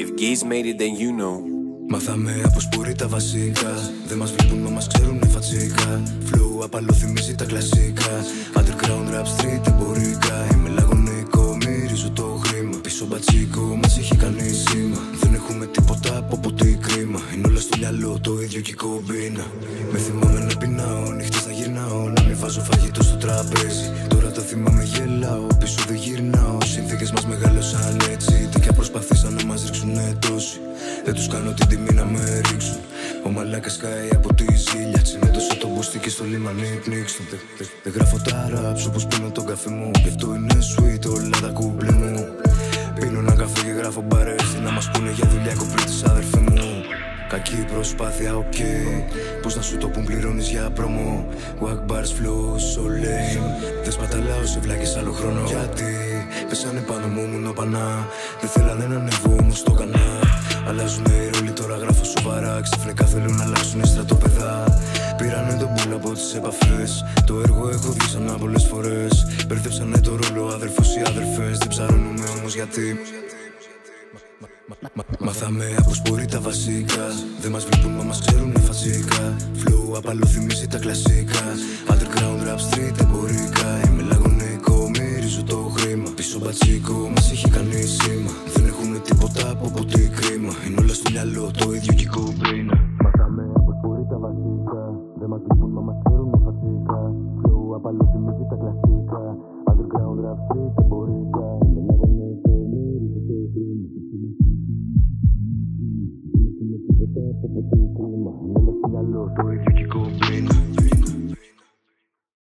If gays made it, then you know. Μάθαμε από σπορί τα βασικά. Δεν μας βλέπουν, μα μας ξέρουνε φατσίκα. Flow απαλό θυμίζει τα κλασικά. Underground rap street εμπορικά. Είμαι λαγωνικό, μυρίζω το χρήμα. Πίσω μπατσίκο, μας έχει κάνει σήμα. Δεν έχουμε τίποτα από ποτέ κρίμα. Είναι όλα στο μυαλό, το ίδιο και η κομπίνα. Με θυμάμαι να πεινάω, νύχτες να γυρνάω. Να μην βάζω φαγητό στο τραπέζι. Τώρα τα θυμάμαι γελάω, πίσω δεν γυρνάω. Συνθήκες μας μεγάλωσαν έτσι. Τι κι προσπαθήσαν να μας ρίξουνε τόσοι. Δεν τους κάνω την τιμή να με ρίξουν. Ο μαλάκας καεί από τη ζήλια. Τσιμέντωσε το μπούστι και στο λιμανί πνίξουν. Δεν γράφω τα raps όπως πίνω τον καφέ μου. Γι' αυτό είναι sweet όλα τα κούμπλε μου. Πίνω ένα καφέ και γράφω μπαρές. Να μας πούνε για δουλειά κομπλίτης αδερφέ μου. Κακή προσπάθεια, οκ. Πώς να σου το πουν πληρώνεις για προμο. Wack bars, flow, so lame. Δεν σπαταλάω σε βλάκες άλλο χρόνο. Γιατί πέσανε πάνω μου μουνόπανα. Δεν θέλανε να ανεβώ όμως το έκανα. Αλλάζουνε οι ρόλοι, τώρα γράφω σοβαρά. Ξαφνικά θέλουν να αλλάξουνε στρατόπεδα. Πήρανε τον πουλ από τις επαφές. Το έργο έχω δει ξανά πολλές φορές. Μπερδέψανε το ρόλο αδερφός ή αδερφές. Δεν ψαρώνουμε όμως γιατί. Μάθαμε από σπορί τα βασικά. Δεν μας βλέπουν, μα μας ξέρουνε φατσίκα. Flow απαλό θυμίζει τα κλασικά. Underground rap street εμπορικά. Είμαι λαγωνικό, μυρίζω το χρήμα. Πίσω μπατσίκο, μας έχει κάνει σήμα. Δεν έχουμε τίποτα από ποτέ κρίμα. Είναι όλα στο μυαλό, το ίδιο και η κομπίνα. Μάθαμε από σπορί τα βασικά. Δεν μας βλέπουν, μα μας ξέρουνε φατσίκα. Flow απαλό θυμίζει τα κλασικά.